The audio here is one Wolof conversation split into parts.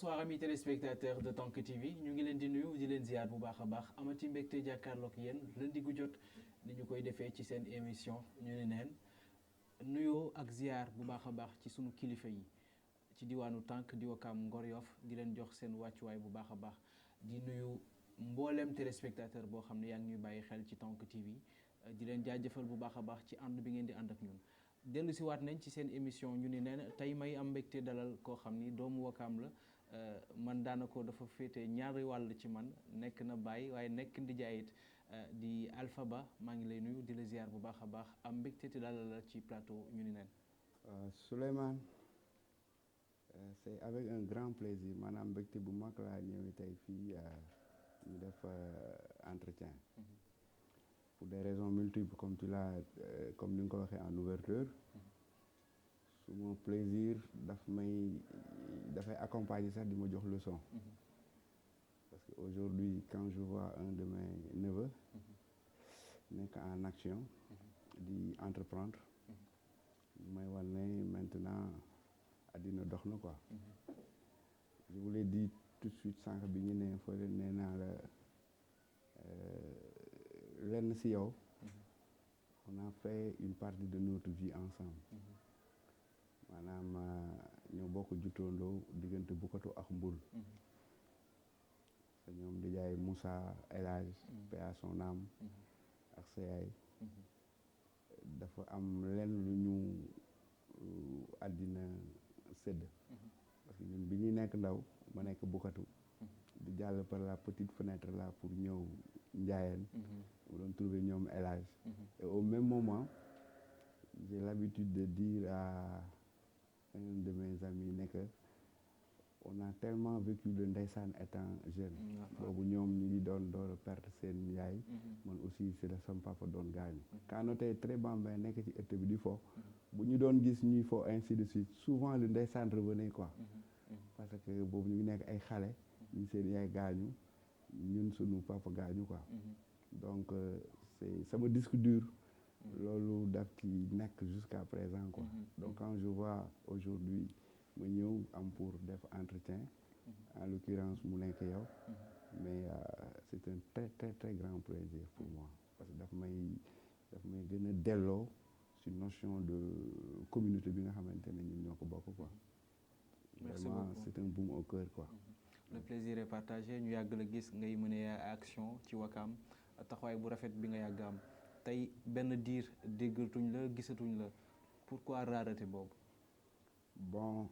bonsoir amis téléspectateurs de Tank TV ñu ngi leen di nuyu di leen ziar bu baax a baax amati mbégte jàkkaarloog yéen lundi gu jot ni ñu koy defee ci seen émission ñu ni neen nuyoo ak ziar bu baax a baax ci sunu kilifa yi ci diwaanu Tank di Wakaam Ngor Yoff di leen jox seen wàccuwaay bu baax a baax di nuyu mbooleem téléspectateur boo xam ne yaa ngi ñuy bàyyi xel ci Tank TV di leen jaajëfal bu baax a baax ci ànd bi ngeen di ànd ak ñun. dellu si waat nañ ci seen émission ñu ni neen tey may am mbégte dalal koo xam ni doomu Wakaam la man daanaka dafa féete ñaari wàll ci man nekk na baay waaye nekk ndijaay it di Alpha Ba maa ngi lay nuyu di la ziar bu baax a baax am mbégte te dalal la ci plateau ñu ni neen. Souleymane c'est avec un grand plaisir maanaam mbégte bu mag laa ñëwee tey fii ñu def entretien. Pour des raisons multiples comme tu l'as comme ni nga ko waxee en ouverture suma plaisir dafay accompagner sax di ma jox leçon parce que aujourd'hui quand je vois un de mes neveux nekk en action di entreprendre may wan ne maintenant àddina dox na quoi. Je vous l'ai dit tout de suite sànq bi ñu ne fële nee naa la lenn si yow on a fait une partie de notre vie ensemble maanaam ñoo bokk juttoondoo diggante Bukatu ak Mbul sa ñoom di jaay Moussa El Hadj paix à son âme ak sa yaay dafa am lenn lu ñu àddina sédd parce que ñun bi ñuy nekk ndaw ma nekk Bukatu di jàll par la petite fenêtre là pour ñëw Njaayeen mu doon trouver ñoom El Hadj et au même moment j'ai l'habitude de dire à un de mes amis ne que on a tellement vécu le ndeysaan étant jeune boobu ñoom ñu ngi doon door a perte seen yaay man aussi c'est la sama papa doon gaañu quand on était très bambin nekk ci ëtt bi di fo bu ñu doon gis ñuy fo ainsi de suite souvent le ndeysaan revenait quoi parce que boobu ñu ngi nekk ay xale ñu seen yaay gaañu ñun sunu papa gaañu quoi donc c'est sama disque dur loolu daf ci nekk jusqu'à présent quoi donc quand je vois aujourd'hui ma ñëw am pour def entretien en l'occurrence mu nekk yow mais c'est un très très très grand plaisir pour moi parce que daf may gën a delloo ci notion de communauté bi nga xamante ne ñun ñoo ko bokk quoi. Merci vraiment beaucoup. c'est un baume au cœur quoi. Le plaisir est partagé ñu yàgg la gis ngay mëne action ci Wakaam taxawaay bu rafet bi nga yàgg am tey benn diir déggatuñ la gisatuñ la pourquoi rareté boobu. Bon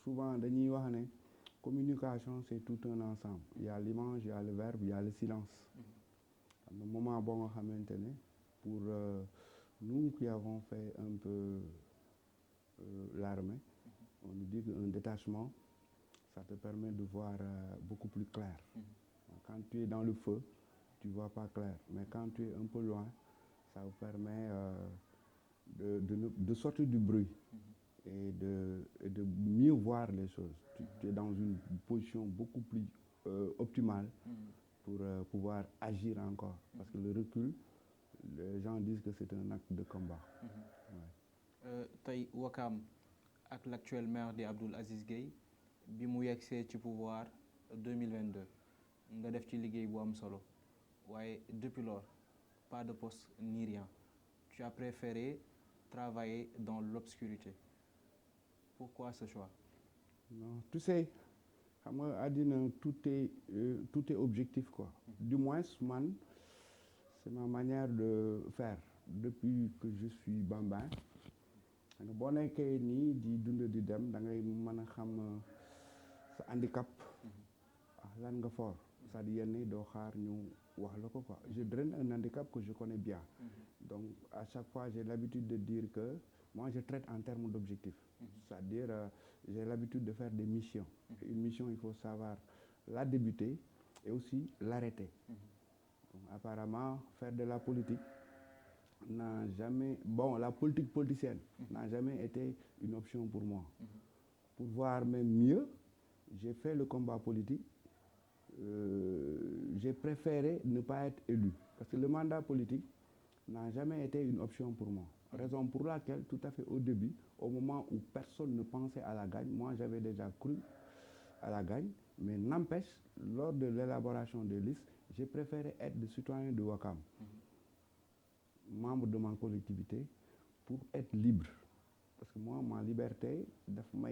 souvent dañuy wax ne communication c'est tout un ensemble il y a l'image il y a le verbe il y a le silence am na moment boo nga xamante ne pour nous qui avons fait un peu l'armée on nous dit qu'un détachement ça te permet de voir beaucoup plus clair quand tu es dans le feu tu vois pas clair mais quand tu es un peu loin ça vous permet de sortir du bruit et de mieux voir les choses. Tu es dans une position beaucoup plus optimale pour pouvoir agir encore. Parce que le recul, les gens disent que c'est un acte de combat. Tey Wakaam ak l'actuel maire di Abdoul Aziz Gueye bi mu yegsee ci pouvoir 2022 nga def ci liggéey bu am solo waaye depuis lors pas de poste ni rien. Tu as préféré travailler dans l'obscurité. Pourquoi ce choix? Non, tu sais, xam nga àddina tout est objectif quoi. Du moins man c'est ma manière de faire depuis que je suis bambin. nga boo nekkee nii di dund di dem da ngay mën a xam sa handicap lan nga fort c'est-à-dire yenn doo xaar ñu wax la ko quoi. Je draine un handicap que je connais bien. Donc à chaque fois j'ai l'habitude de dire que moi je traite en termes d'objectifs. C'est-à-dire j'ai l'habitude de faire des missions. Une mission il faut savoir la débuter et aussi l'arrêter. Donc, apparemment faire de la politique n'a jamais la politique politicienne n'a jamais été une option pour moi. Pour voir même mieux, j'ai fait le combat politique. J'ai préféré ne pas être élu parce que le mandat politique n'a jamais été une option pour moi. Raison pour laquelle, tout à fait au début, au moment où personne ne pensait à la gagne, moi j'avais déjà cru à la gagne, mais n'empêche, lors de l'élaboration des listes, j'ai préféré être le citoyen de Ouakam, membre de ma collectivité, pour être libre. Parce que moi, ma liberté, moi,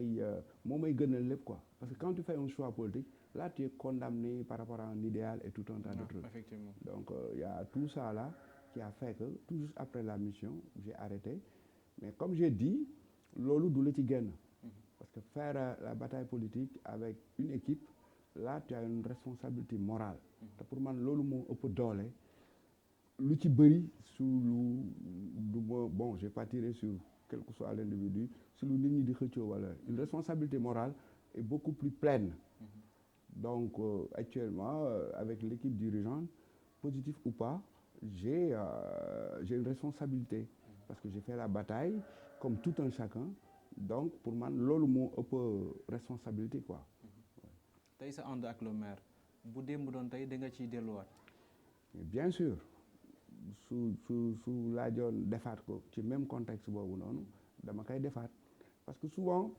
quoi. Parce que quand tu fais un choix politique, là, tu es condamné par rapport à un idéal et tout un tas de trucs. Effectivement. Donc, il y a tout ça là qui a fait que, tout juste après la mission, j'ai arrêté. Mais comme j'ai dit, lolo doule ci gagne. Parce que faire la bataille politique avec une équipe, là, tu as une responsabilité morale. Pour moi, lolo mo ëpp doole. Lu ci bëri bon, j'ai pas tiré sur quel que soit l'individu, sur lu nit ñi di xëccoo wala une responsabilité morale est beaucoup plus pleine. Donc actuellement avec l'équipe dirigeante, positif ou pas, j'ai une responsabilité parce que j'ai fait la bataille comme tout un chacun. Donc pour man loolu moo ëpp responsabilité quoi. tey sa ànd ak le maire bu démb doon tey da nga ciy delluwaat. Bien sûr. su laajoon defaat ko ci même contexte boobu noonu dama koy defaat parce que souvent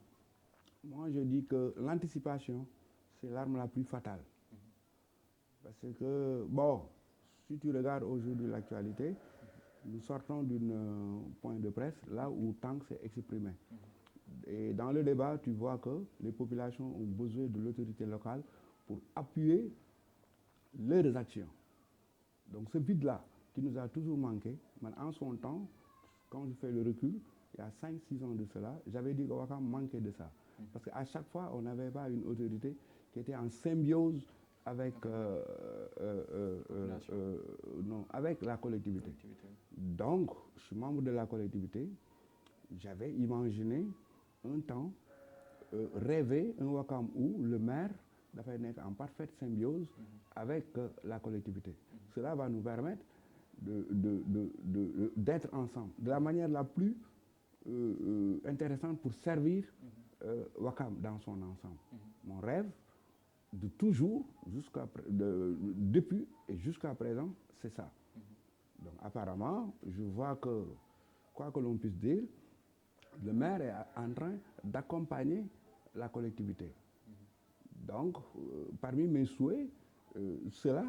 moi je dis que l'anticipation c'est l'arme la plus fatale parce que bon si tu regardes aujourd'hui l'actualité nous sortons d'un point de presse là où Tank s'est exprimé et dans le débat tu vois que les populations ont besoin de l'autorité locale pour appuyer leurs actions donc ce vide là qui nous a toujours manqué. En son temps, quand je fais le recul, il y a 5-6 ans de cela, j'avais dit que Ouakam manquait de ça. Parce qu'à chaque fois, on n'avait pas une autorité qui était en symbiose avec, avec la collectivité. Donc, je suis membre de la collectivité. J'avais imaginé un temps, rêver un Ouakam où le maire dafay nekk en parfaite symbiose avec la collectivité. Cela va nous permettre d'être ensemble de la manière la plus intéressante pour servir Ouakam dans son ensemble. Mon rêve de toujours depuis et jusqu'à présent c'est ça. Donc apparemment je vois que quoi que l'on puisse dire le maire est en train d'accompagner la collectivité. Donc parmi mes souhaits cela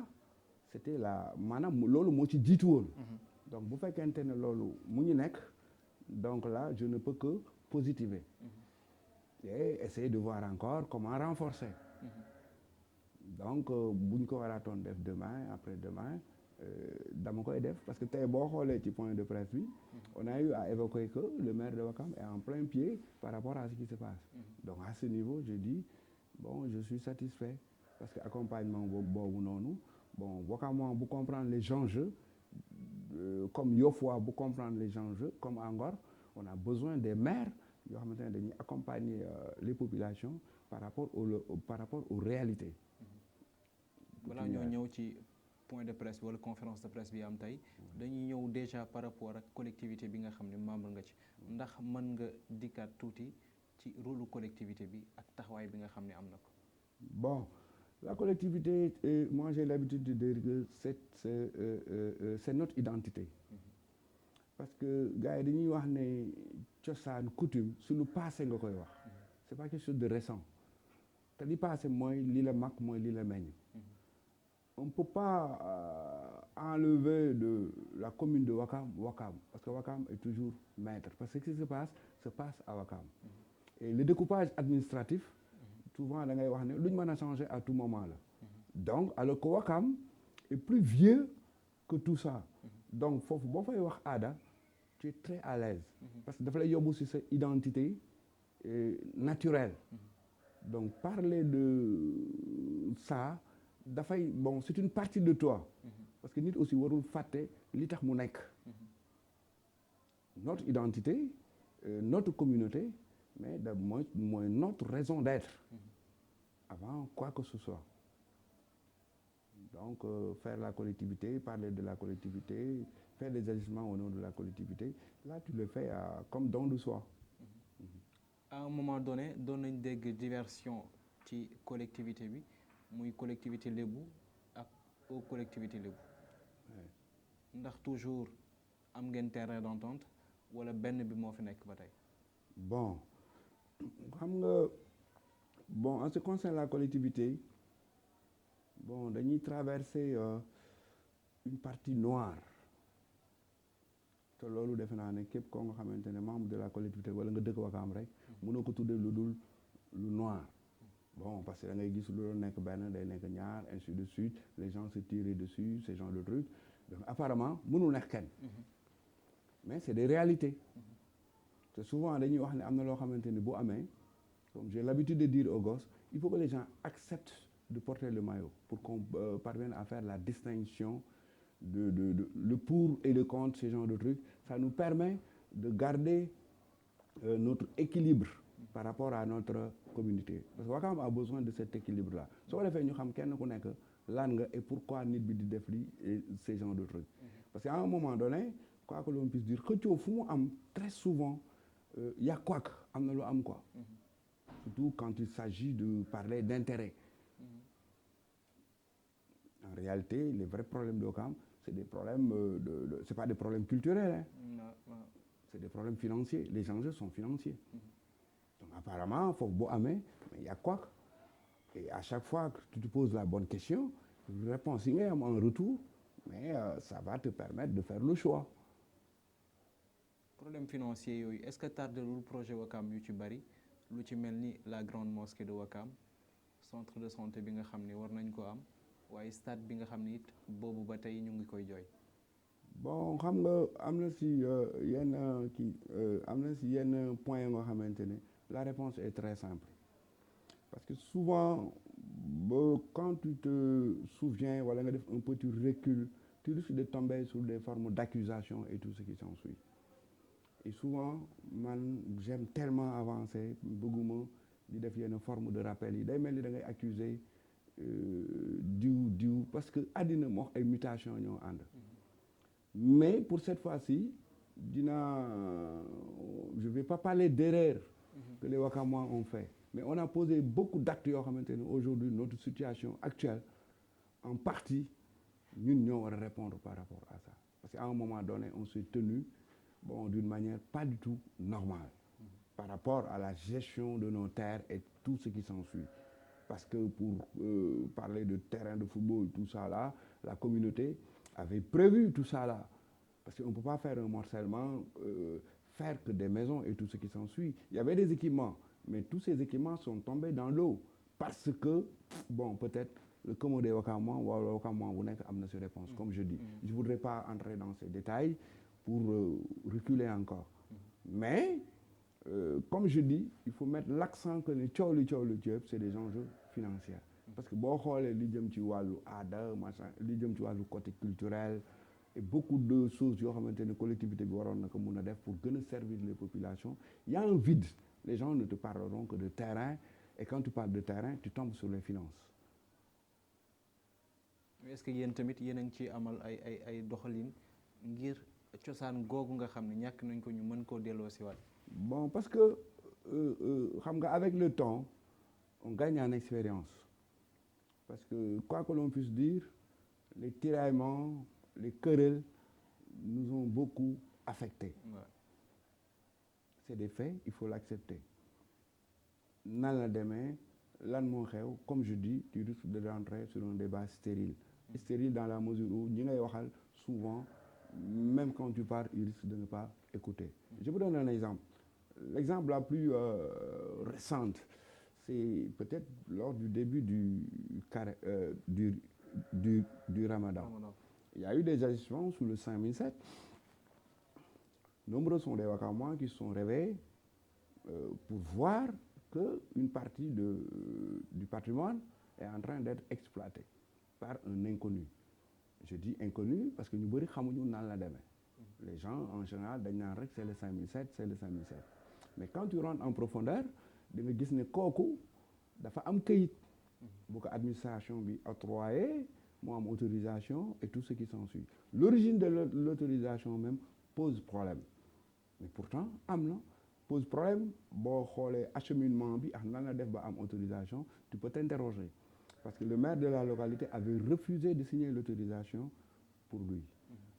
c'était maanaam loolu moo ci jiitu woon. Donc bu fekkente ne loolu mu ngi nekk donc là je ne peux que positiver. Et essayer de voir encore comment renforcer. Donc bu ñu ko waraatoon def demain après-demain dama koy def parce que tey boo xoolee ci point de presse bi on a eu à évoquer que le maire de Ouakam est en plein pied par rapport à ce qui se passe. Donc à ce niveau je dis bon je suis satisfait parce que accompagnement boobu noonu. Bon Ouakamois bu comprendre les enjeux comme Yofoa bu comprendre les enjeux comme à Ngor on a besoin des maires yoo xamante ne dañuy accompagner les populations par rapport aux réalités. balaa ñoo ñëw ci point de presse wala conférence de presse bi am tey dañuy ñëw déjà par rapport ak collectivité bi nga xam ne membre nga ci ndax mën nga dikkaat tuuti ci rôle collectivité bi ak taxawaay bi nga xam ne am na ko. Bon. La collectivité, moi j'ai l'habitude de dire que c'est notre identité. Parce que gars yi dañuy wax ne cosaan coutume su lu passé nga koy wax. C'est pas quelque chose de récent. te li passé mooy li la mag mooy li la meññ. On ne peut pas enlever de la commune de Ouakam parce que Ouakam est toujours maître. Parce que ce qui se passe à Ouakam. Et le découpage administratif souvent da ngay wax ne lu ñu mën a changer à tout moment là. Donc alors que Ouakam est plus vieux que tout ça. Donc foofu boo fay wax aada tu es très à l'aise parce que dafa lay yóbbu ci sa identité naturelle. Donc parler de ça dafay bon c'est une partie de toi. Parce que nit aussi warul fàtte li tax mu nekk. Notre identité notre communauté. Mais mooy notre raison d'être avant quoi que ce soit. Donc faire la collectivité, parler de la collectivité, faire des agissements au nom de la collectivité, là tu le fais comme don de soi. À un moment donné doon nañ dégg diversion ci collectivité bi muy collectivité lébu ak aux collectivité lébu ndax toujours am ngeen terrain d'entente wala benn bi moo fi nekk ba tey. Bon xam nga bon en ce qui concerne la collectivité bon dañuy traverser une partie noire te loolu defe naa ne képp koo nga xamante ne membre de la collectivité wala nga dëkk Wakaam rek mënoo ko tuddee lu dul lu noir. Bon parce que da ngay gis lu doon nekk benn day nekk ñaar ainsi de suite les gens se tirent dessus ce genre de truc donc apparemment mënul nekk kenn mais c'est des réalités te souvent dañuy wax ne am na loo xamante ni bu amee comme j'ai l'habitude de dire aux gosses il faut que les gens acceptent de porter le maillot pour qu'on parvienne à faire la distinction de le pour et le contre ce genre de truc ça nous permet de garder notre équilibre par rapport à notre communauté parce que Wakaam a besoin de cet équilibre là soo ko defee ñu xam kenn ku nekk lan nga et pourquoi nit bi di def lii et ce genre de truc parce qu'à un moment donné quoi que l'on puisse dire xëccoo fu mu am très souvent y a quoi que am na lu am quoi surtout quand il s'agit de parler d'intérêt en réalité les vrais problèmes de Wakaam c'est des problèmes c'est pas des problèmes culturels hein. Non. C'est des problèmes financiers les enjeux sont financiers donc apparemment foofu boo amee mais il y a quoi et à chaque fois que tu te poses la bonne question réponse yi ngay am en retour mais ça va te permettre de faire le choix. Problème financier yooyu est-ce que tardelul projet Wakaam yu ci bari lu ci mel ni la grande mosquée de Wakaam centre de santé bi nga xam ni war nañ ko am waaye stade bi nga xam ni it boobu ba tey ñu ngi koy jooy. Bon xam nga am na si yenn am na si yenn point nga xamante ne la réponse est très simple parce que souvent quand tu te souviens wala nga def un petit recul tu risques de tomber sur des formes d'accusation et tout ce qui s'ensuit et souvent man j'aime tellement avancer bëgguma di def yenn forme de rappel yi day mel ni da ngay accuser diw parce que àddina moo ay mutation ñoo ànd mais pour cette fois-ci je vais pas parler d'erreur que les Wakamois ont fait mais on a posé beaucoup d'actes yoo xamante ne aujourd'hui notre situation actuelle en partie ñun ñoo war a répondre par rapport à ça parce qu'à un moment donné on s'est tenu d'une manière pas du tout normale par rapport à la gestion de nos terres et tout ce qui s'ensuit parce que pour parler de terrain de football tout ça là la communauté avait prévu tout ça là parce qu'on ne peut pas faire un morcellement faire que des maisons et tout ce qui s'ensuit il y avait des équipements mais tous ces équipements sont tombés dans l'eau parce que peut-être le commun des Wakamois wala Wakamois bu nekk am na ses réponses comme je dis je voudrais pas entrer dans ces détails pour reculer encore mais comme je dis il faut mettre l'accent que ne coow li yëpp c'est des enjeux financiers parce que boo xoolee li jëm ci wàllu aada machin li jëm ci wàllu côté culturel et beaucoup de choses yoo xamante ne collectivité bi waroon na ko mun a def pour gën a servir les populations il y a un vide les gens ne te parleront que de terrain et quand tu parles de terrain tu tombes sur les finances. mais est-ce que yéen tamit yéen a ngi ci amal ay doxalin ngir cosaan googu nga xam ne ñàkk nañ ko ñu mën koo delloo si waat. Bon parce que xam nga avec le temps on gagne en expérience parce que quoi que l'on puisse dire les tiraillements les querelles nous ont beaucoup affectés. Ouais. C'est des faits il faut l'accepter nan la demee lan moo xew comme je dis tu risques de rentrer sur un débat stérile stérile dans la mesure où ñi ngay waxal souvent même quand tu parles ils risquent de ne pas écouter. Je vous donne un exemple. L'exemple la plus récente c'est peut-être lors du début du Ramadan. Il y a eu des agissements sous le 5007. Nombreux sont les Wakamois qui se sont réveillés pour voir qu'une partie du patrimoine est en train d'être exploitée par un inconnu. Je dis inconnu parce que ñu bëri xamuñu nan la demee. Les gens en général dañ naan rek c'est le 5007 c'est le 5007 mais quand tu rentres en profondeur da nga gis ne kooku dafa am këyit bu ko administration bi octroyé moo am autorisation et tout ce qui s'ensuit. L'origine de l'autorisation même pose problème mais pourtant am na pose problème boo xoolee acheminement bi ak nan la def ba am autorisation tu peux t'interroger parce que le maire de la localité avait refusé de signer l'autorisation pour lui.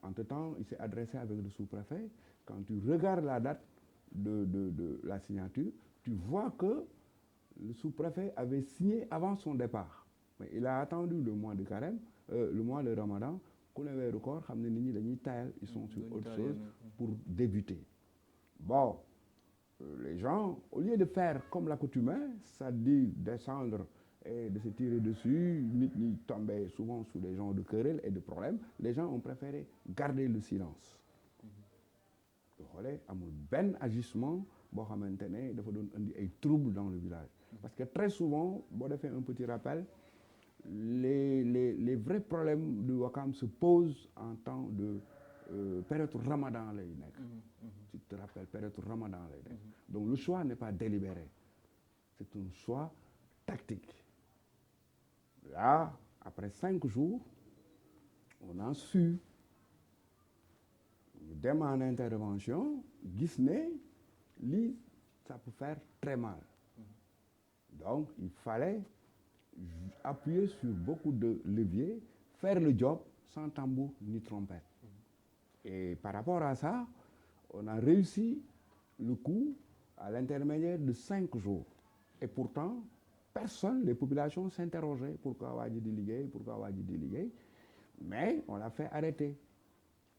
Entre-temps, il s'est adressé avec le sous-préfet. Quand tu regardes la date de la signature, tu vois que le sous-préfet avait signé avant son départ. Mais il a attendu le mois de carême, le mois de Ramadan, qu'on avait record, ils sont sur autre chose pour débuter. Bon, les gens, au lieu de faire comme l'accoutumée, c'est-à-dire descendre et de se tirer dessus, ni tomber souvent sous des gens de querelles et de problèmes, les gens ont préféré garder le silence. Vous voyez, amul ben agissement, boo xamante ne dafa doon indi ay troubles dans le village. Parce que très souvent, boo defee un petit rappel, les vrais problèmes du Ouakam se posent en temps de période Ramadan lay nekk. Tu te rappelles, période Ramadan lay nekk. Donc le choix n'est pas délibéré, c'est un choix tactique. Là, après 5 jours, on a su, ñu dem en intervention, gis ne lii, ça peut faire très mal. Donc il fallait appuyer sur beaucoup de leviers, faire le job sans tambour ni trompette. Et par rapport à ça, on a réussi le coup à l'intermédiaire de 5 jours. Et pourtant, personne, les populations s'interrogeaient pourquoi waa ji di liggéey, pourquoi waa ji di liggéey. Mais on l'a fait arrêter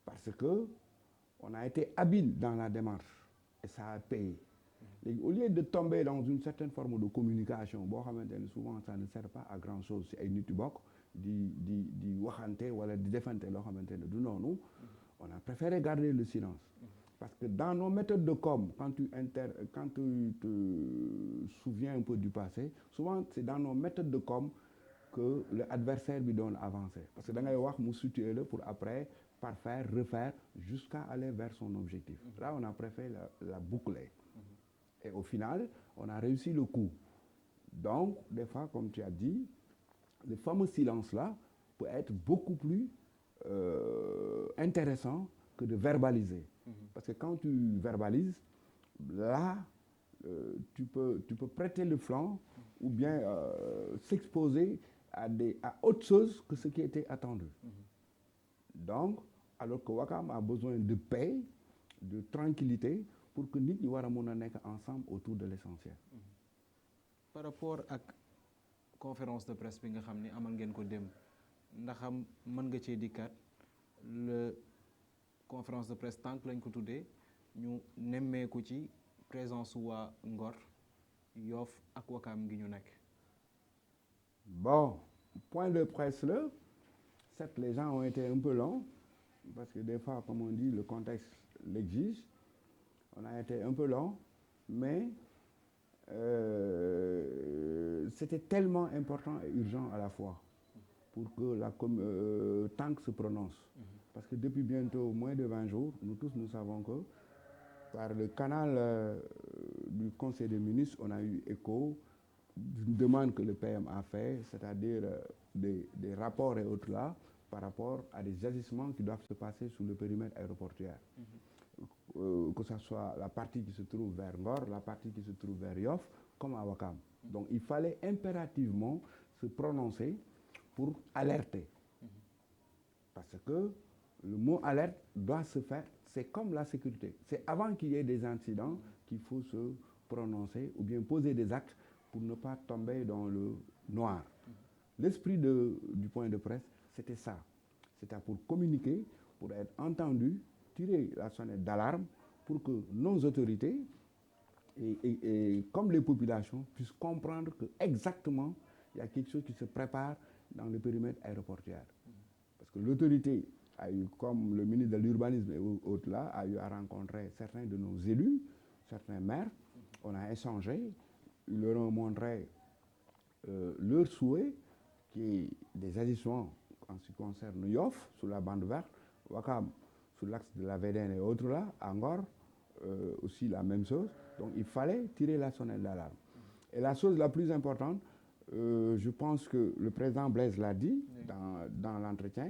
parce que on a été habile dans la démarche et ça a payé. Au lieu de tomber dans une certaine forme de communication, souvent ça ne sert pas à grand chose. Si ay nit yu bokk di waxante wala di defante loo xamante ne du noonu, on a préféré garder le silence. Parce que dans nos méthodes de com, quand tu te souviens un peu du passé, souvent c'est dans nos méthodes de com que l'adversaire lui donne avancé. Parce que da ngay wax mu situer le pour après parfaire, refaire, jusqu'à aller vers son objectif. Là, on a préféré la boucler. Et au final, on a réussi le coup. Donc, des fois, comme tu as dit, le fameux silence-là peut être beaucoup plus intéressant que de verbaliser. Parce que quand tu verbalises, là, tu peux prêter le flanc ou bien s'exposer à autre chose que ce qui était attendu. Donc, alors que Ouakam a besoin de paix, de tranquillité, pour que nit ñi war a mën a nekk ensemble autour de l'essentiel. Par rapport ak conférence de presse bi nga xam ni amal ngeen ko démb ndax mën nga cee dikkaat le conférence de presse tànk lañ ko tuddee ñu nemmeeku ci présence waa Ngor, Yoff ak Ouakam gi ñu nekk. Bon, point de presse là, certes les gens ont été un peu longs parce que des fois, comme on dit, le contexte l'exige. On a été un peu long, mais c'était tellement important et urgent à la fois pour que Tank se prononce. Parce que depuis bientôt moins de 20 jours, nous tous nous savons que par le canal du Conseil des ministres, on a eu écho d'une demande que le PM a fait, c'est-à-dire des rapports et autres là, par rapport à des agissements qui doivent se passer sous le périmètre aéroportuaire. Que ce soit la partie qui se trouve vers Ngor, la partie qui se trouve vers Yoff, comme à Ouakam. Donc il fallait impérativement se prononcer pour alerter. Parce que le mot alerte doit se faire, c'est comme la sécurité. C'est avant qu'il y ait des incidents qu'il faut se prononcer ou bien poser des actes pour ne pas tomber dans le noir. L'esprit du point de presse, c'était ça. C'était pour communiquer, pour être entendu, tirer la sonnette d'alarme pour que nos autorités et comme les populations puissent comprendre que exactement il y a quelque chose qui se prépare dans le périmètre aéroportuaire. Parce que l'autorité a eu, comme le ministre de l'Urbanisme et autres là, a eu à rencontrer certains de nos élus, certains maires. On a échangé, ils leur ont montré leur souhait qui est des agissements en ce qui concerne Yoff sous la bande verte, Ouakam sur l'axe de la VDN et autres là, Ngor, aussi la même chose. Donc il fallait tirer la sonnette d'alarme. Et la chose la plus importante, je pense que le président Blaise l'a dit dans l'entretien,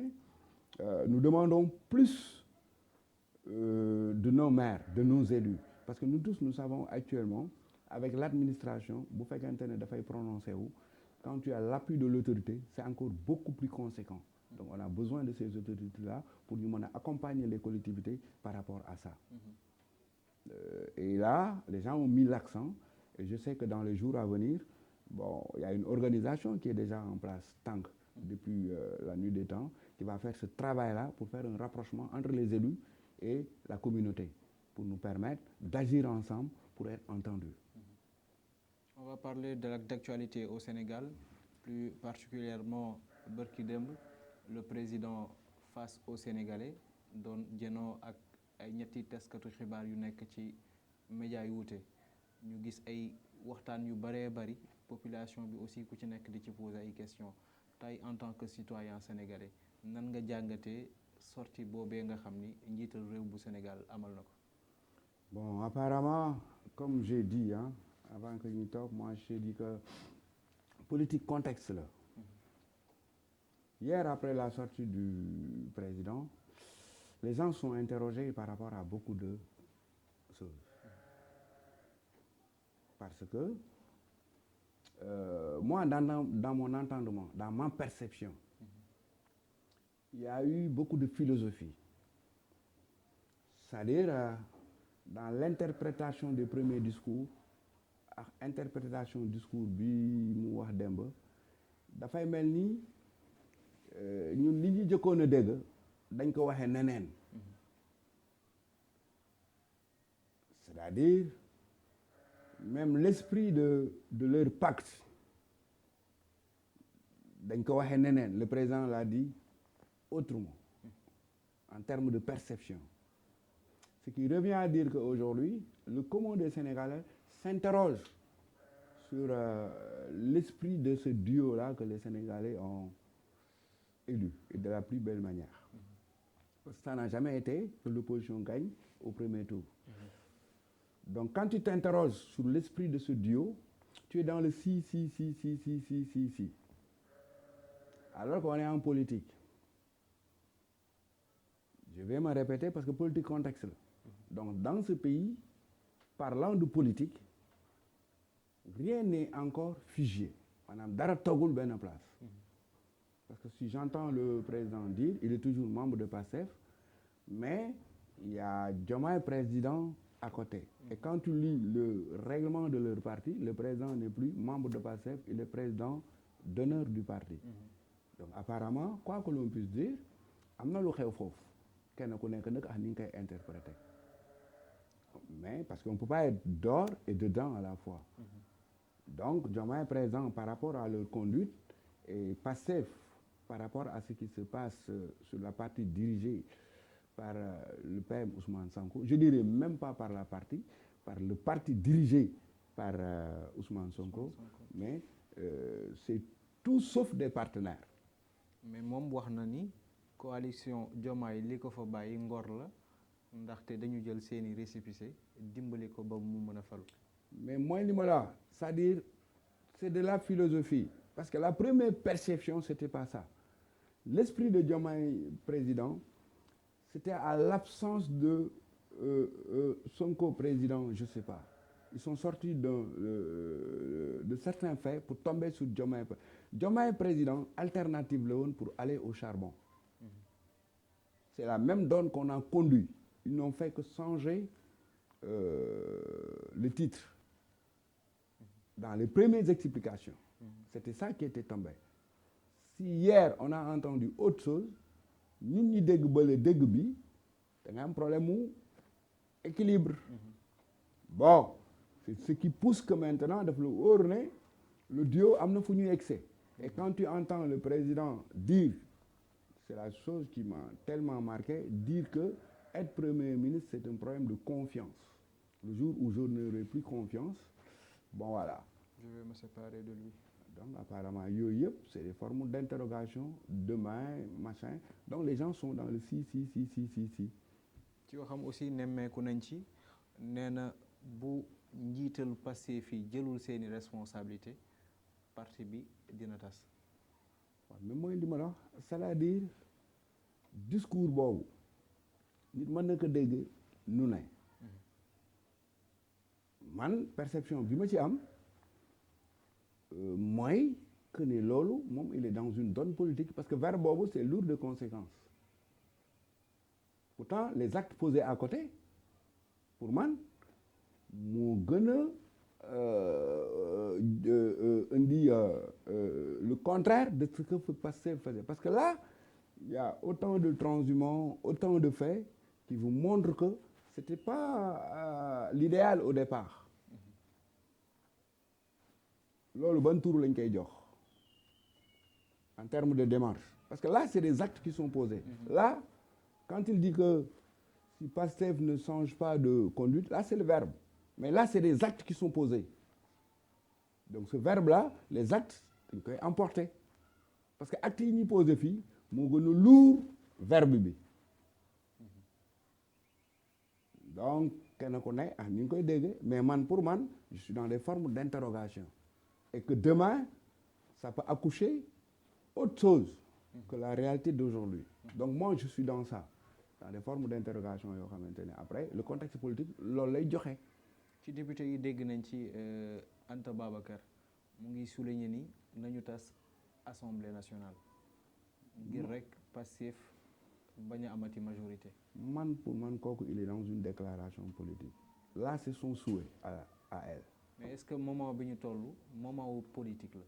nous demandons plus de nos maires, de nos élus. Parce que nous tous, nous savons actuellement, avec l'administration, vous faites qu'un dafay prononcer où, quand tu as l'appui de l'autorité, c'est encore beaucoup plus conséquent. Donc on a besoin de ces autorités-là pour ñu mën a accompagner les collectivités par rapport à ça. Et là, les gens ont mis l'accent, et je sais que dans les jours à venir, bon, il y a une organisation qui est déjà en place, TANC, depuis la nuit des temps, qui va faire ce travail-là pour faire un rapprochement entre les élus et la communauté, pour nous permettre d'agir ensemble pour être entendus. On va parler de d'actualité au Sénégal, plus particulièrement bërki démb le président face aux Sénégalais doon jënoo ak ay ñetti taskatu xibaar yu nekk ci média yu wuute ñu gis ay waxtaan yu bëree bëri population bi aussi ku ci nekk di ci poser ay questions tey en tant que citoyen sénégalais nan nga jàngatee sortie boobee nga xam ni njiital réew bu Sénégal amal na ko. Bon, apparemment, comme j'ai dit, avant que ñu toog, moi j'ai dit que politique contexte la. Hier, après la sortie du président, les gens sont interrogés par rapport à beaucoup de choses. Parce que moi, dans mon entendement, dans ma perception, il y a eu beaucoup de philosophie. C'est-à-dire, dans l'interprétation des premiers discours, ak interprétation discours bi mu wax démb dafay mel ni ñun li ñu jëkkoon a dégg dañ ko waxee neneen. C'est-à-dire même l'esprit de leur pacte dañ ko waxee neneen. Le président l'a dit autrement en termes de perception. Ce qui revient à dire qu'aujourd'hui, le commun des Sénégalais s'interroge sur l'esprit de ce duo-là que les Sénégalais ont élu, et de la plus belle manière. Ça n'a jamais été que l'opposition gagne au premier tour. Donc quand tu t'interroges sur l'esprit de ce duo, tu es dans le si. Alors qu'on est en politique. Je vais me répéter parce que politique contexte là. Donc dans ce pays, parlant de politique, rien n'est encore figé. Maanaam dara toggul benn place. Parce que si j'entends le président dire, il est toujours membre de PASTEF, mais il y a Diomaye président à côté. Et quand tu lis le règlement de leur parti, le président n'est plus membre de PASTEF, il est président d'honneur du parti. Donc apparemment, quoi que l'on puisse dire, am na lu xew foofu. Kenn ku nekk nag ak ni nga koy interpréter. Mais parce qu'on ne peut pas être dehors et dedans à la fois. Donc Diomaye présent par rapport à leur conduite et PASTEF par rapport à ce qui se passe sur la partie dirigée par le PM Ousmane Sonko. Je dirais même pas par la partie, par le parti dirigé par Ousmane Sonko. Mais c'est tout sauf des partenaires. Mais moom wax na ni coalition Diomaye li ko fa bàyyi ngor la ndaxte dañu jël seeni récépissé dimbali ko ba mu mën a falu. Mais mooy li ma la c'est-à-dire c'est de la philosophie parce que la première perception c'était pas ça. L'esprit de Diomaye président c'était à l'absence de Sonko président, je sais pas. Ils sont sortis de certains faits pour tomber sur Diomaye. Diomaye président alternative la woon pour aller au charbon. C'est la même donne qu'on a conduit. Ils n'ont fait que changer le titre. Dans les premières explications. C'était ça qui était tombé. Si hier on a entendu autre chose, ñun ñi dégg bële dégg bi da nga am problème mu équilibre. Bon, c'est ce qui pousse que maintenant daf la wóor ne le duo am na fu ñuy excès. Et quand tu entends le président dire, c'est la chose qui m'a tellement marqué, dire que être Premier ministre, c'est un problème de confiance. Le jour où je n'aurai plus confiance, bon voilà. Je vais me séparer de lui. Donc apparemment, yooyu yëpp, c'est des formes d'interrogation, demain, machin. Donc les gens sont dans le si. ci waxam aussi nemmeeku nañ ci nee na bu njiital Pastef fii jëlul seeni responsabilité parti bi dina tas. waaw mais mooy li ma la wax c'est-à-dire discours boobu nit mën na ko dégg nu ne man perception bi ma ci am mooy que ne loolu moom il est dans une donne politique parce que verbe boobu c'est lourd de conséquences pourtant les actes posés à côté pour man moo gën a indi le contraire de ce que Pastef faisait parce que là il y a autant de transhumants autant de faits qui vous montrent que c'était pas l'idéal au départ loolu ban tur lañ koy jox en termes de démarche parce que là c'est des actes qui sont posés là quand il dit que si Pastef ne change pas de conduite là c'est le verbe mais là c'est des actes qui sont posés donc ce verbe là les actes dañ koy emporter parce que actes yi ñuy posé fii moo gën a lourd verbe bi donc kenn ku ne ni nga koy déggee mais man pour man je suis dans des formes d'interrogation et que demain ça peut accoucher autre chose que la réalité d'aujourd'hui donc moi je suis dans ça dans des formes d'interrogation yoo xamante ne après le contexte politique loolu lay joxe. ci député yi dégg nañ ci Anta Babacar mu ngi souligner ni nañu tas assemblée nationale ngir rek Pastef bañ a amati majorité. man pour man kooku il est dans une déclaration politique là c'est son souhait à elle. mais est-ce que moment bi ñu toll moment wu politique la.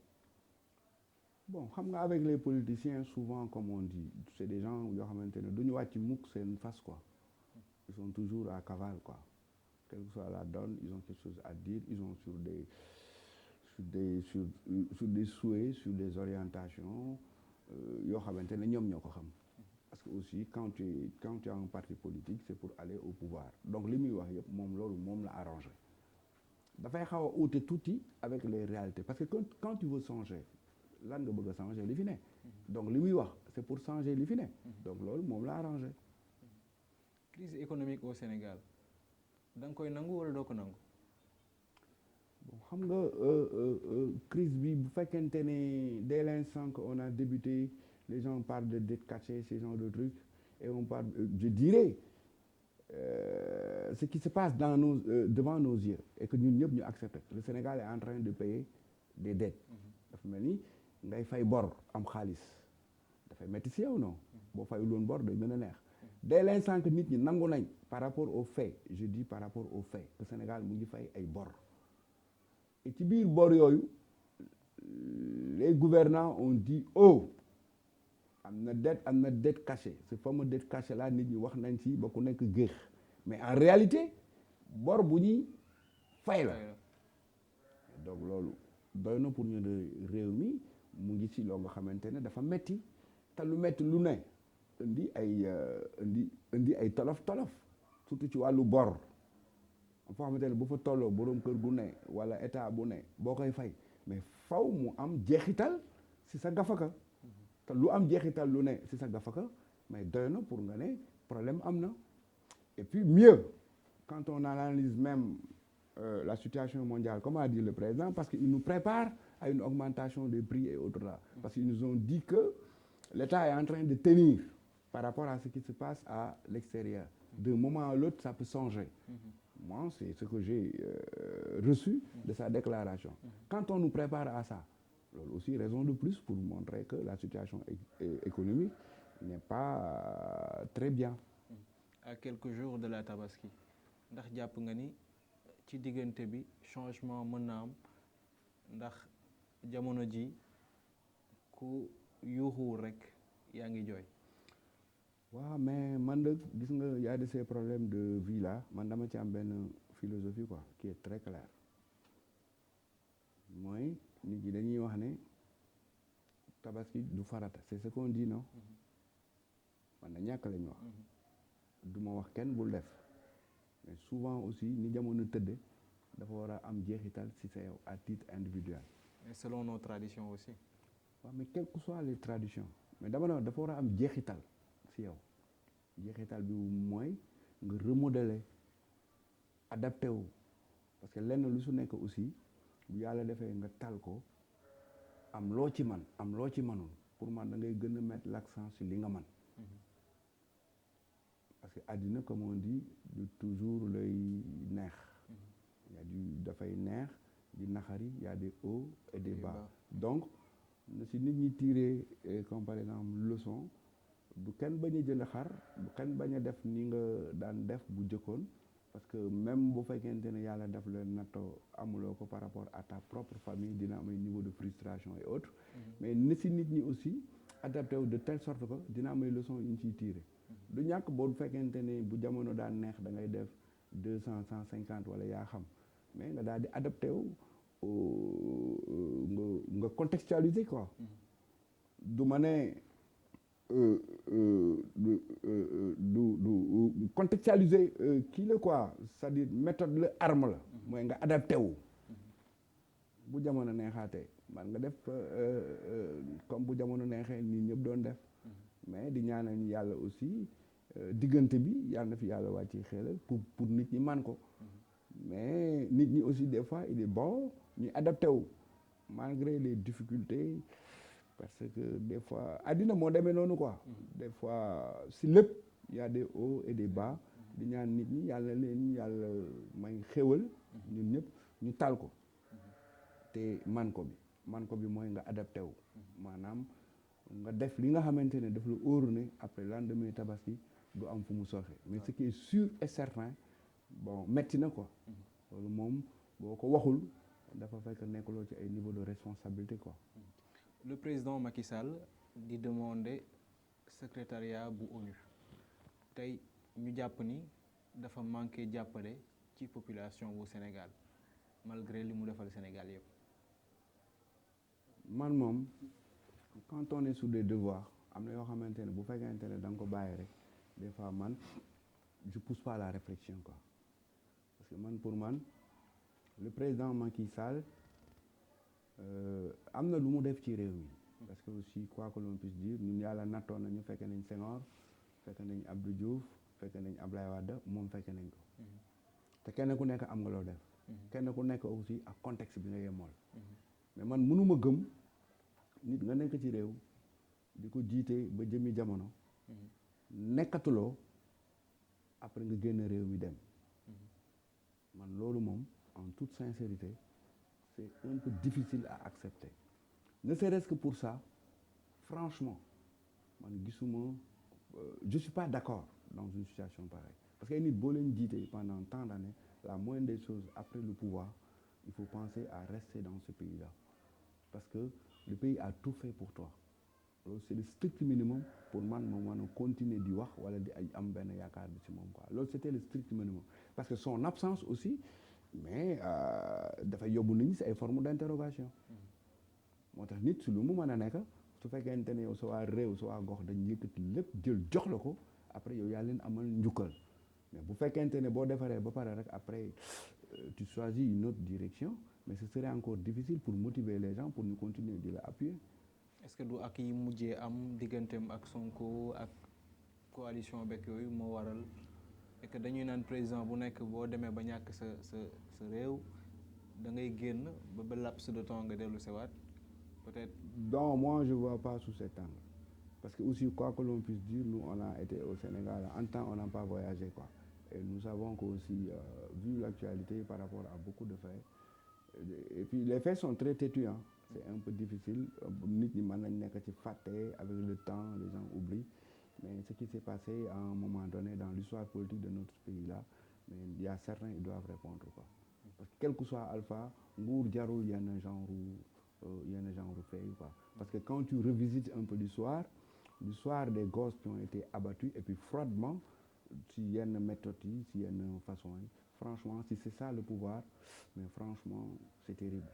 bon xam nga avec les politiciens souvent comme on dit c'est des gens yoo xamante ne duñu wàcc mukk seen face quoi ils sont toujours à cavale quoi quelle que soit la donne ils ont quelque chose à dire ils ont sur des souhaits sur des orientations yoo xamante ne ñoom ñoo ko xam parce que aussi quand tu as un parti politique c'est pour aller au pouvoir donc li muy wax yëpp moom loolu moom la arrangé dafay xaw a uute tuuti avec les réalités parce que quand tu veux changer lan nga bëgg a changer li fi ne donc li muy wax c'est pour changer li fi ne donc loolu moom la arrangé. crise économique au Sénégal da nga koy nangu wala doo ko nangu. bon xam nga crise bi bu fekkente ne dès l'instant qu'on a débuté les gens parlent de dette cachée ce genre de trucs et on parle je dirais ce qui se passe devant nos yeux et que ñun ñëpp ñu accepter le Sénégal est en train de payer des dettes dafa mel ni ngay fay bor am xaalis dafay métti si yow non boo fayul woon bor day gën a neex dès l'instant que nit ñi nangu nañ par rapport au fait je dis par rapport au fait que Sénégal mu ngi fay ay bor et ci biir bor yooyu les gouvernants ont dit oh am na dette cachée ce fameux dette cachée là nit ñi wax nañ ci ba ku nekk géex mais en réalité bor bu ñuy fay la donc loolu doy na pour ñu de réew mi mu ngi ci loo nga xamante ne dafa metti te lu metti lu ne indi ay tolof surtout ci wàllu bor foo xamante ne bu fa tolloo boroom kër gu ne wala état bu ne boo koy fay mais faw mu am jeexital ci sa gafaka te lu am jeexital lu ne ci sa gafaka mais doy na pour nga ne problème am na et puis mieux quand on analyse même la situation mondiale comme a dit le président parce qu'il nous prépare à une augmentation des prix et autres là parce qu'ils nous ont dit que l'État est en train de tenir par rapport à ce qui se passe à l'extérieur d'un moment à l'autre ça peut changer moi c'est ce que j'ai reçu de sa déclaration quand on nous prépare à ça loolu aussi raison de plus pour montrer que la situation économique n'est pas très bien. À quelques jours de la Tabaski ndax jàpp nga ni ci diggante bi changement mën na am ndax jamono ji ku yuuxuwul rek yaa ngi jooy. waaw mais man de gis nga y a de ces problèmes de vie là man dama ci am benn philosophie quoi qui est très claire mooy nit ñi dañuy wax ne tabaski du farata c'est ce qu'on dit non man na ñàkk lañu wax du ma wax kenn bul def mais souvent aussi ni jamono tëdde dafa war a am jeexital ci sa yow à titre individuel. mais selon nos traditions aussi. waaw mais quelles que soient les traditions mais dama ne dafa war a am jeexital ci yow jeexital bi mooy nga remodeler adapté wu parce que lenn lu su nekk aussi bu yàlla defee nga tal ko am loo ci man am loo ci manul pour man da ngay gën a mettre l'accent sur li nga man parce que àddina comme on dit du toujours lay neex y a du dafay neex di naxari y a des hauts et des bas donc na si nit ñi tirer comme par exemple leçon du kenn bañ a jënd xar du kenn bañ a def ni nga daan def bu jëkkoon parce que même bu fekkente ne yàlla def la nattoo amuloo ko par rapport à ta propre famille dina am ay niveau de frustration et autres mais na si nit ñi aussi adapté wu de telle sorte que dina am ay leçons yu ñu ciy tirer du ñàkk boo fekkente ne bu jamono daan neex da ngay def 200 150 wala yaa xam mais nga daal di adapté wu nga contextualiser quoi du ma ne du contextualiser kii la quoi c'est-à-dire méthode la arme la mooy nga adapté wu bu jamono neexaatee man nga def comme bu jamono neexee nii ñëpp doon def mais di ñaanal ñu yàlla aussi diggante bi yàlla na fi yàlla wàcc xelal pour nit ñi man ko mais nit ñi aussi des fois il est bon ñu adapté wu malgré les difficultés parce que des fois àddina moo demee noonu quoi des fois si lépp y a des hauts et des bas di ñaan nit ñi yàlla leen yàlla may xéwal ñun ñëpp ñu tal ko te man ko bi mooy nga adapté wu maanaam nga def li nga xamante ne daf la óor ne après lendemain tabaski du am fu mu soxe mais ce qui est sûr et certain bon metti na quoi loolu moom boo ko waxul dafa fekk nekkuloo ci ay niveau de responsabilité quoi. Le président Macky Sall di demander secrétariat bu ONU tey ñu jàpp ni dafa manqué jàppale ci population bu Sénégal malgré li mu defal Sénégal yëpp. man moom quand on est sur des devoirs am na yoo xamante ne bu fekkente ne da nga ko bàyyi rek des fois man je pousse pas la réflexion quoi parce que man pour man le président Macky Sall am na lu mu def ci réew mi parce que aussi quoi que l'on puisse dire ñun yàlla nattoon nañu fekke nañ Senghor fekke nañ Abdou Diouf fekke nañ Ablaye Wade moom fekke nañ ko te kenn ku nekk am nga loo def kenn ku nekk aussi ak contexte bi nga yemool mais man mënuma gëm nit nga nekk ci réew di ko jiite ba jëmi jamono nekkatuloo après nga génn réew mi dem man loolu moom en toute sincérité c'est un peu difficile à accepter ne serait-ce que pour ça franchement man gisuma je suis pas d'accord dans une situation pareille parce que ay nit boo leen jiite pendant tant d'années la moindre des choses après le pouvoir il faut penser à rester dans ce pays-là parce que le pays a tout fait pour toi loolu c'est le strict minimum pour man ma mën a continuer di wax wala di am benn yaakaar bi ci moom quoi loolu c'était le strict minimum parce que son absence aussi mais dafay yóbbu nit ñi si ay formes d'interrogation moo tax nit si lu mu mën a nekk su fekkente ne yow sa waa réew sa waa gox dañ yëkkati lépp jël jox la ko après yow yaa leen amal njukkal mais bu fekkente ne boo defaree ba pare rek après tu choisis une autre direction mais ce serait encore difficile pour motiver les gens pour ñu continuer di la appuyer. Est-ce que du ak yi mujjee am digganteem ak Sonko ak coalition beeg yooyu moo waral et que dañuy naan président bu nekk boo demee ba ñàkk sa réew da ngay génn ba laps de temps nga dellu sewaat peut-être. Donc moi je vois pas sous cet angle parce que aussi quoi que l'on puisse dire nous on a été au Sénégal en temps on n'a pas voyagé quoi et nous savons que aussi vu l'actualité par rapport à beaucoup de faits et puis les faits sont très têtus hein. C'est un peu difficile nit ñi mën nañ nekk ci fàtte avec le temps les gens oublient mais ce qui s'est passé à un moment donné dans l'histoire politique de notre pays là mais il y a certains ils doivent répondre quoi parce que quel que soit alpha nguur jarul yenn genre fait quoi parce que quand tu revisites un peu l'histoire des gosses qui ont été abattus et puis froidement si yenn méthodes yi si yenn façon yi franchement si c'est ça le pouvoir mais franchement c'est terrible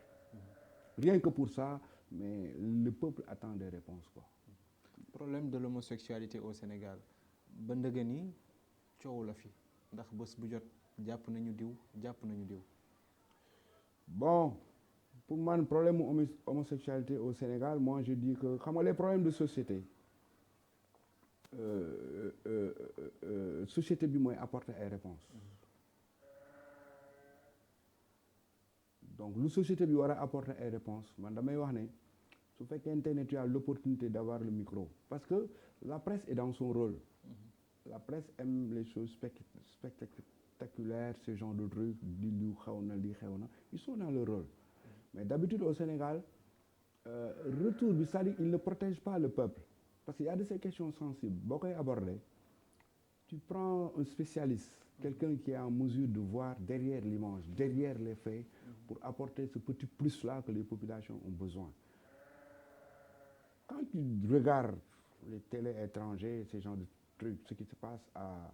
rien que pour ça mais le peuple attend des réponses quoi. Problème de l'homosexualité au Sénégal ba ndëgën ni coow la fi ndax bés bu jot jàpp nañu diw. Bon pour man problème mu homosexualité au Sénégal moi je dis que xam nga les problèmes de société société bi mooy apporter ay réponses. Donc lu société bi war a apporter ay réponses man damay wax ne su fekkente ne tu as l'opportunité d'avoir le micro parce que la presse est dans son rôle la presse aime les choses spectaculaires ce genre de trucs di xew na ils sont dans leur rôle mais d'habitude au Sénégal retour bi c'est-à-dire il ne protège pas le peuple parce qu'il y a de ces questions sensibles boo koy aborder tu prends un spécialiste quelqu'un qui est en mesure de voir derrière l'image derrière les faits pour apporter ce petit plus là que les populations ont besoin. Quand tu regardes les télés étrangers ces genres de trucs ce qui se passe à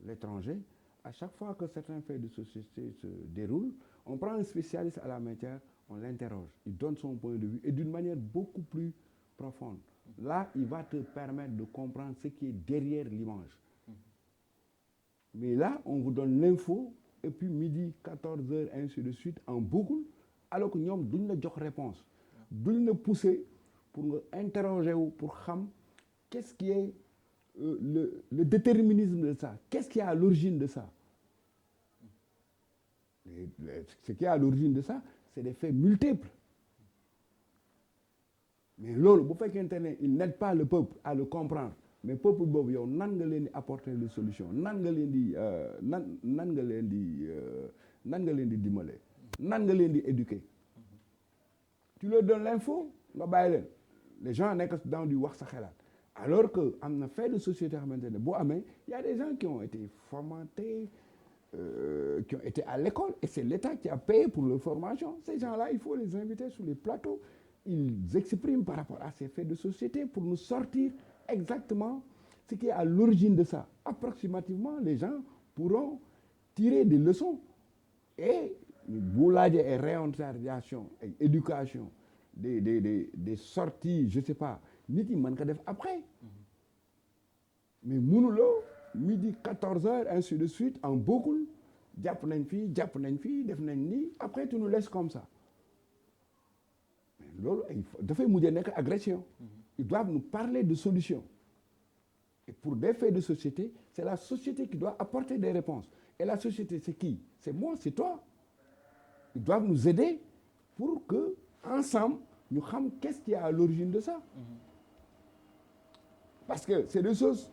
l'étranger, à chaque fois que certains faits de société se déroulent, on prend un spécialiste à la matière, on l'interroge, il donne son point de vue et d'une manière beaucoup plus profonde. Là, il va te permettre de comprendre ce qui est derrière l'image. Mais là, on vous donne l'info et puis midi, 14h, ainsi de suite, en boucle, alors que ñoom duñ la jox réponse. Duñ la pousser pour nga interroger wu pour xam qu'est-ce qui est le déterminisme de ça, qu'est-ce qui est à l'origine de ça. Ce qui est à l'origine de ça, c'est des faits multiples. Mais loolu bu fekkente ne il n'aide pas le peuple à le comprendre mais peuple boobu yow nan nga leen di apporter des solutions nan nga leen di nan nga leen di dimbale nan nga leen di éduquer. Tu leur donnes l'info nga bàyyi leen les gens nekk dans du wax sa xalaat alors que am na fait de société xamante ne boo amee il y a des gens qui ont été formatés qui ont été à l'école et c'est l'État qui a payé pour leur formation. Ces gens-là, il faut les inviter sur les plateaux. Ils expriment par rapport à ces faits de société pour nous sortir exactement ce qui est à l'origine de ça. Approximativement, les gens pourront tirer des leçons. Et bu laajee ay réorientation ay éducation des sorties je sais pas nit yi mën ko def après mais mënuloo midi 14h ainsi de suite en boucle jàpp nañ fii def nañ nii après tu nous laisses comme ça mais loolu ay dafay mujjee nekk agression. Ils doivent nous parler de solutions et pour des faits de société c'est la société qui doit apporter des réponses et la société c'est qui? C'est moi, c'est toi. Ils doivent nous aider pour que ensemble ñu xam qu'est-ce qui est à l'origine de ça. Parce que c'est des choses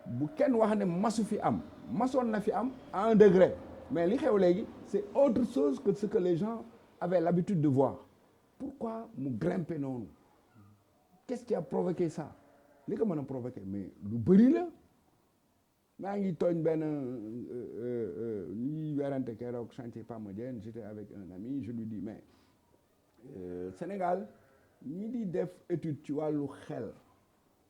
bu kenn wax ne masu fi am masoon na fi am à un degré mais li xew léegi c'est autre chose que ce que les gens avaient l'habitude de voir. Pourquoi mu grimper noonu? Qu'est-ce qui a provoqué ça? Li ko mën a provoquer mais lu bëri la. maa ngi tooñ benn ñuy werante keroog chantier Pamadienne j'étais avec un ami je lui dis mais Sénégal ñi di def étude ci wàllu xel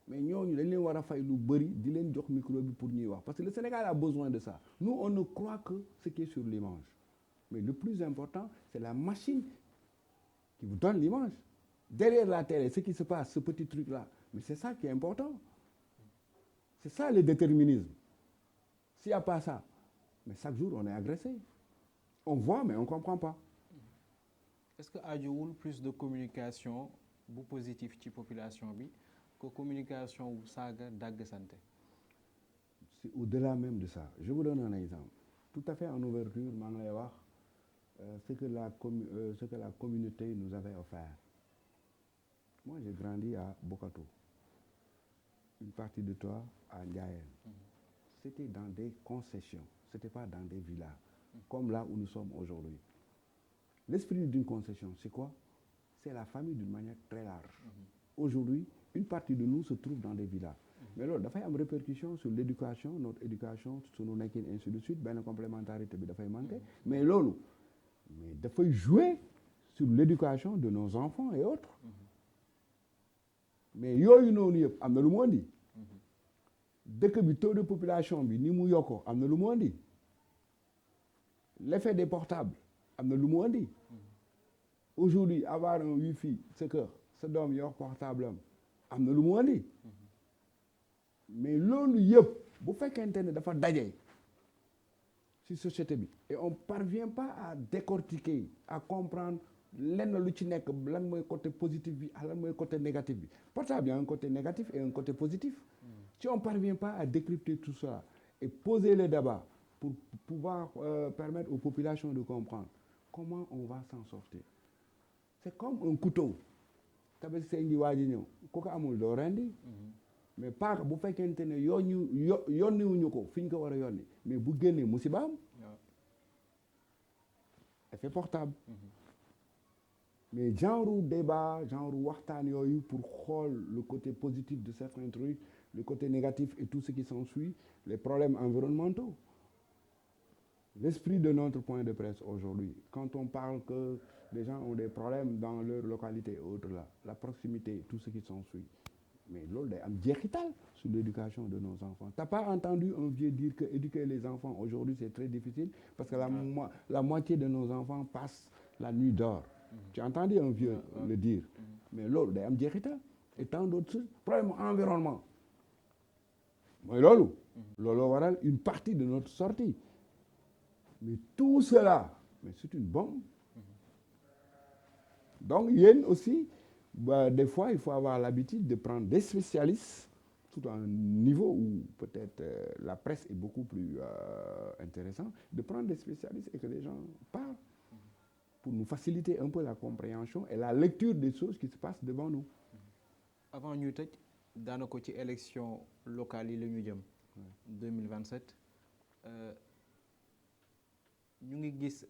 mais ñooñu dañ leen war a fay lu bëri di leen jox micro bi pour ñuy wax parce que le Sénégal a besoin de ça. Nous on ne croit que ce qui est sur l'image mais le plus important c'est la machine qui vous donne l'image derrière la télé ce qui se passe ce petit truc là mais c'est ça qui est important c'est ça le déterminisme. S'il n'y a pas ça, mais chaque jour on est agressé. On voit mais on ne comprend pas. Est-ce que aajowul plus de communication bu positif ci population bi que communication wu saaga dàgg santé? C'est au-delà même de ça. Je vous donne un exemple. Tout à fait en ouverture maa ngi lay wax ce que la communauté nous avait offert. Moi j'ai grandi à Bokato. Une partie de toi à Ndiayène. C'était dans des concessions, c'était pas dans des villas, comme là où nous sommes aujourd'hui. L'esprit d'une concession, c'est quoi? C'est la famille d'une manière très large. Aujourd'hui, une partie de nous se trouve dans des villas. Mais loolu dafay am répercussion sur l'éducation, notre éducation, sunu nekkin ainsi de suite, benn complémentarité bi dafay manquer. Mais loolu, mais dafay jouer sur l'éducation de nos enfants et autres. Mais yooyu noonu yëpp am na lu mu andi. Dëkk bi taux de population bi ni mu yokkoo am na lu mu andi l'effet des portables am na lu mu andi aujourd'hui avoir un wifi sa kër sa doom yor portable am na lu mu andi mais loolu yëpp bu fekkente ne dafa daje ci société bi et on parvient pas à décortiquer à comprendre lenn lu ci nekk lan mooy côté positif bi ak lan mooy côté négatif bi portable y a un côté négatif et un côté positif. Si on ne parvient pas à décrypter tout ça et poser le débat pour pouvoir permettre aux populations de comprendre comment on va s'en sortir. C'est comme un couteau. Tabaski see ngi waaj a ñëw ku ko amul doo rendi mais paaka bu fekkente ne yónniwuñu ko fi ñu ko war a yónni mais bu génnee musibaam effet portable. mais genre débat genre waxtaan yooyu pour xool le côté positif de certains trucs le côté négatif et tout ce qui s'ensuit les problèmes environnementaux. L'esprit de notre point de presse aujourd'hui, quand on parle que les gens ont des problèmes dans leur localité et autres là, la proximité, tout ce qui s'ensuit, mais loolu day am jeexital sur l'éducation de nos enfants. T'as pas entendu un vieux dire que éduquer les enfants aujourd'hui c'est très difficile parce que la moitié de nos enfants passent la nuit dehors. Tu as entendu un vieux le dire, mais loolu day am jeexital et tant d'autres choses. Problème environnement mooy looloo waral une partie de notre sortie. Mais tout cela, mais c'est une bombe. Donc, yéen aussi, des fois, il faut avoir l'habitude de prendre des spécialistes, tout à un niveau où peut-être la presse est beaucoup plus intéressante, de prendre des spécialistes et que les gens parlent pour nous faciliter un peu la compréhension et la lecture des choses qui se passent devant nous. Avant ñu tëj daanaka ci élection locale yi la ñu jëm 2027 ñu ngi gis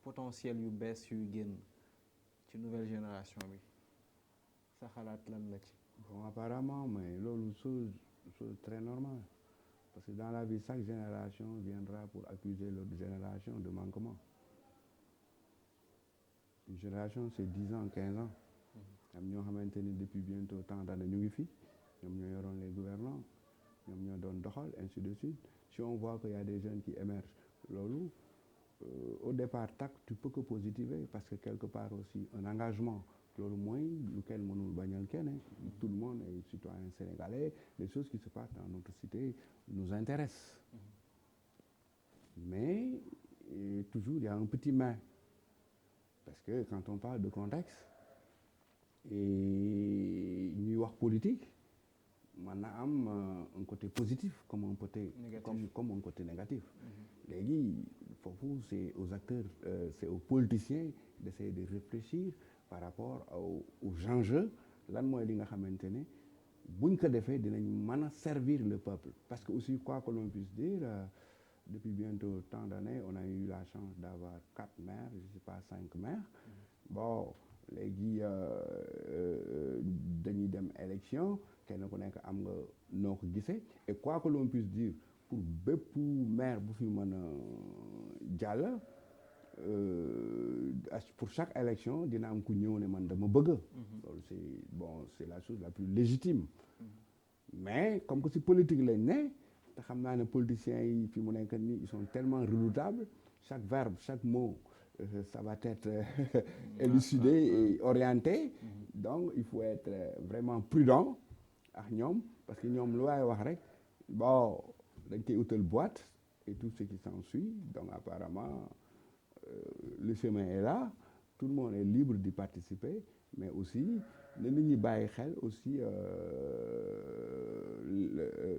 potentiel yu bees yuy génn ci nouvelle génération bi sa xalaat lan la ci. Bon, apparemment, mais loolu chose très normale parce que dans la vie chaque génération viendra pour accuser l'autre génération de manquement. Une génération c'est 10 ans 15 ans am ñoo xamante ni depuis bientôt tant d'années ñu ngi fi ñoom ñoo yoroon les gouvernants ñoom ñoo doon doxal ainsi de suite. Si on voit qu'il y a des jeunes qui émergent loolu au départ tu peux que positiver parce que quelque part aussi un engagement loolu mooy lu kenn mënul bañal kenn tout le monde est citoyen sénégalais les choses qui se passent dans notre cité nous intéressent mais toujours il y a un petit mais parce que quand on parle de contexte et ñuy wax politique mën na am un côté positif comme un côté comme un côté négatif léegi foofu c'est aux acteurs c'est aux politiciens d'essayer de réfléchir par rapport aux enjeux lan mooy li nga xamante ne buñ ko defee dinañ mën a servir le peuple parce que aussi quoi que l'on puisse dire depuis bientôt tant d'années on a eu la chance d'avoir 4 maires je sais pas 5 maires bon léegi dañuy dem élection kenn ku nekk am nga noo ko gisee et quoi que l'on puisse dire pour bépp maire bu fi mën a jàll pour chaque élection dina am ku ñëw ne man dama bëgg loolu c'est la chose la plus légitime mais comme que si politique lañ ne te xam naa ne politiciens yi fi mu nekk nii ils sont tellement redoutables chaque verbe chaque mot ça va être élucidé et orienté donc il faut être vraiment prudent ak ñoom parce que ñoom lu waaye wax rek bon dañ koy utal boîte et tout ce qui s'ensuit donc apparemment le chemin est là tout le monde est libre d'y participer mais aussi na nit ñi bàyyi xel aussi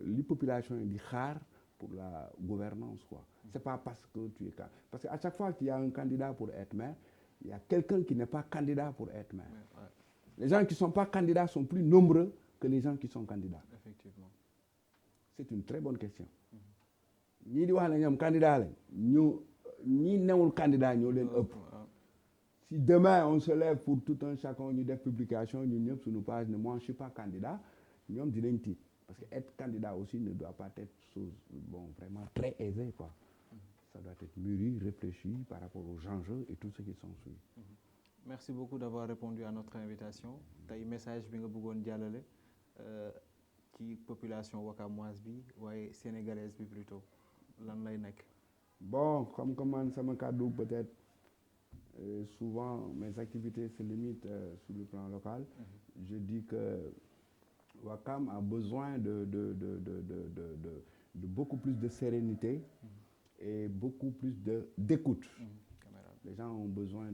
li population yi di xaar pour la gouvernance quoi c'est pas parce que tu es parce que à chaque fois qu'il y a un candidat pour être maire il y a quelqu'un qui n'est pas candidat pour être maire les gens qui sont pas candidats sont plus nombreux que les gens qui sont candidats effectivement c'est une très bonne question ñii di wax ne ñoom candidat lañ ñi newul candidat ñoo leen ëpp si demain on se lève pour tout un chacun ñu def publication ñun ñëpp suñu page ne moi je suis pas candidat ñoom dinañ tiit parce que être candidat aussi ne doit pas être chose vraiment très aisée quoi ça doit être mûri réfléchi par rapport aux enjeux et tout ce qui s'ensuit. Merci beaucoup d'avoir répondu à notre invitation tey message bi nga bëggoon jàllale ci population wakamoise bi waaye sénégalaise bi plutôt lan lay nekk. Bon comme que man sama kàddu peut-être souvent mes activités se limitent sur le plan local. Je dis que Ouakam a besoin de beaucoup plus de sérénité et beaucoup plus d'écoute. Les gens ont besoin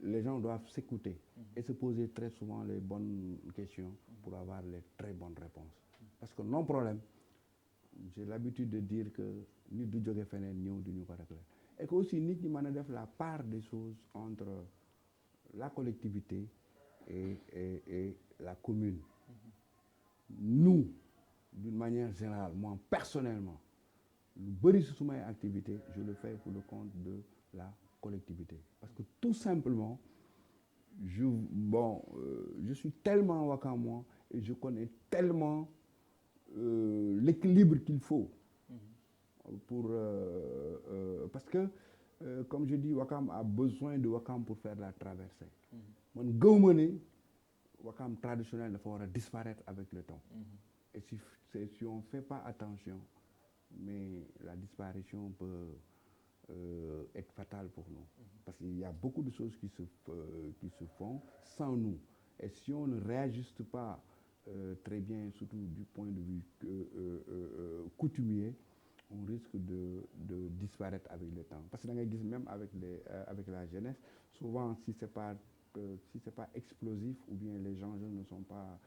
les gens doivent s'écouter et se poser très souvent les bonnes questions pour avoir les très bonnes réponses. Parce que non problème, j'ai l'habitude de dire que nit du jóge feneen ñëw duñu ko régler et que aussi nit ñi mën a def la part des choses entre la collectivité et la commune. Nous, d'une manière générale, moi personnellement, lu bëri si sumay activité je le fais pour le compte de la collectivité parce que tout simplement je suis tellement wakamois et je connais tellement l'équilibre qu'il faut pour parce que comme je dis Wakam a besoin de Wakam pour faire la traversée man gëwma ne Wakam traditionnel dafa war a disparaître avec le temps et si on fait pas attention mais la disparition peut être fatale pour nous parce qu'il y a beaucoup de choses qui se font sans nous et si on ne réajuste pas très bien surtout du point de vue coutumier on risque de disparaître avec le temps parce que da ngay gis même avec la jeunesse souvent si c'est pas explosif ou bien les enjeux ne sont pas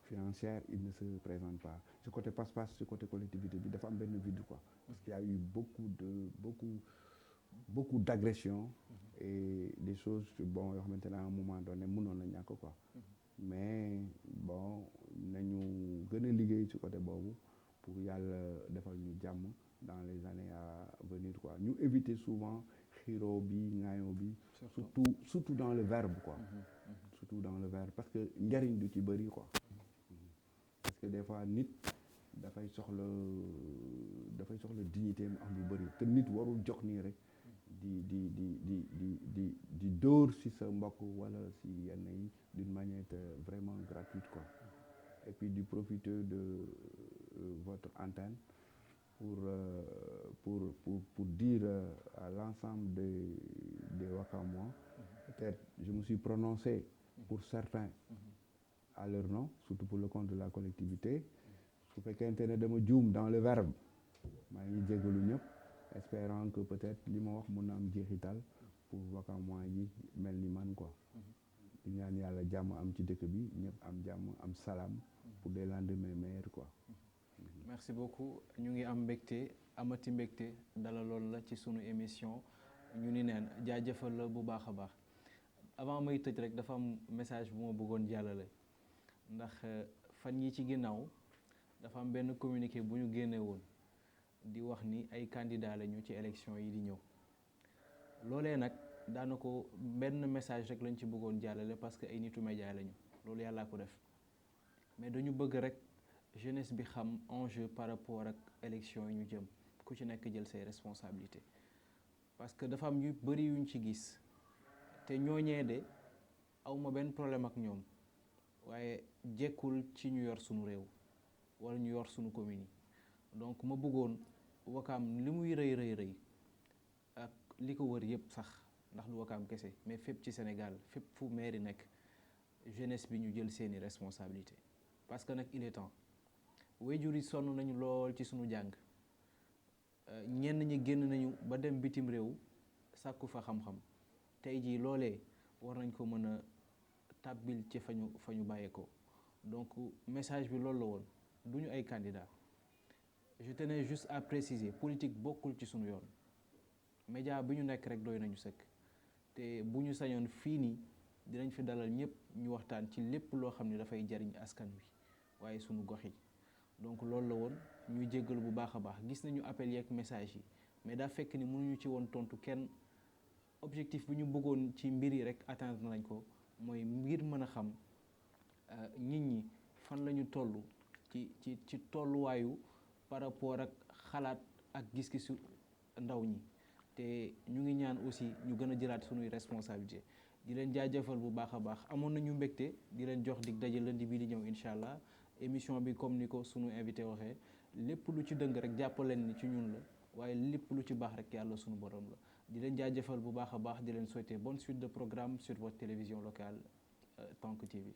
financiers ils ne se présentent pas ce côté passe-passe ce côté collectivité bi dafa am benn vide quoi parce qu'il y a eu beaucoup d'agressions et des choses bon yoo xamante ne à un moment donné mënoon na ñàkk quoi mais bon nañu gën a liggéey ci côté boobu pour yàlla defal ñu jàmm dans les années à venir quoi ñu éviter souvent xiroo bi ŋaayoo bi surtout dans le verbe quoi surtout dans le verbe parce que njariñ du ci bëri quoi parce que des fois nit dafay soxla dignité am lu bëri te nit warul jox nii rek di dóor si sa mbokk wala si yenn yi d'une manière vraiment gratuite quoi et puis di profiter de votre antenne pour dire à l'ensemble des Wakamois peut-être je me suis prononcé pour certains à leur nom surtout pour le compte de la collectivité su fekkente ne dama juum dans le verbe maa ngi jégalu ñëpp espérant que peut-être li ma wax mun na am jeexital pour Wakamois yi mel ni man quoi di ñaan yàlla jàmm am ci dëkk bi ñëpp am jàmm am salaam pour des lendemains meilleurs quoi. merci beaucoup ñu ngi am mbégte amati mbégte dalaloon la ci sunu émission ñu ni neen jaajëfal la bu baax a baax avant may tëj rek dafa am message bu ma bëggoon jàllale ndax fan yi ci ginnaaw dafa am benn communiqué bu ñu génne woon di wax ni ay candidats lañu ci élection yi di ñëw loolee nag daanaka benn message rek lañ ci bëggoon jàllale parce que ay nitu média lañu loolu yàllaa ko def mais dañu bëgg rek jeunesse bi xam enjeu par rapport ak élection yi ñu jëm ku ci nekk jël say responsabilités parce que dafa am yu bëri yuñ ci gis te ñooñee de awma benn problème ak ñoom waaye jekkul ci ñu yor sunu réew wala ñu yor sunu commune yi donc ma bëggoon Wakaam li muy rëy ak li ko wër yëpp sax ndax du Wakaam kese mais fépp ci Sénégal fépp fu maire nekk jeunesse bi ñu jël seeni responsabilité parce que nag il est temps waajur yi sonn nañu lool ci sunu jàng ñenn ñi génn nañu ba dem bitim réew sàkku fa xam-xam tey jii loolee war nañ ko mën a tàbbil ci fa ñu bàyyeekoo donc message bi loolu la woon du ñu ay candidats je tenais juste à préciser politique bokkul ci sunu yoon média bi ñu nekk rek doy nañu sëkk te bu ñu sañoon fii nii dinañ fi dalal ñëpp ñu waxtaan ci lépp loo xam ne dafay jariñ askan wi waaye sunu gox yi donc loolu la woon ñuy jéggal bu baax a baax gis nañu appel yeeg message yi mais daa fekk ni mënuñu ci woon tontu kenn objectif bi ñu bëggoon ci mbir yi rek atteindre nañ ko mooy ngir mën a xam nit ñi fan la ñu toll ci tolluwaayu par rapport ak xalaat ak gis-gisu ndaw ñi te ñu ngi ñaan aussi ñu gën a jëlaat sunuy responsabilité di leen jaajëfal bu baax a baax amoon nañu mbégte di leen jox dig daje lundi bii di ñëw incha allah émission bi comme ni ko sunu invité waxee lépp lu ci dëng rek jàppaleen ni ci ñun la waaye lépp lu ci baax rek yàlla sunu borom la di leen jaajëfal bu baax a baax di leen souhaiter bonne suite de programme sur votre télévision locale Tank TV.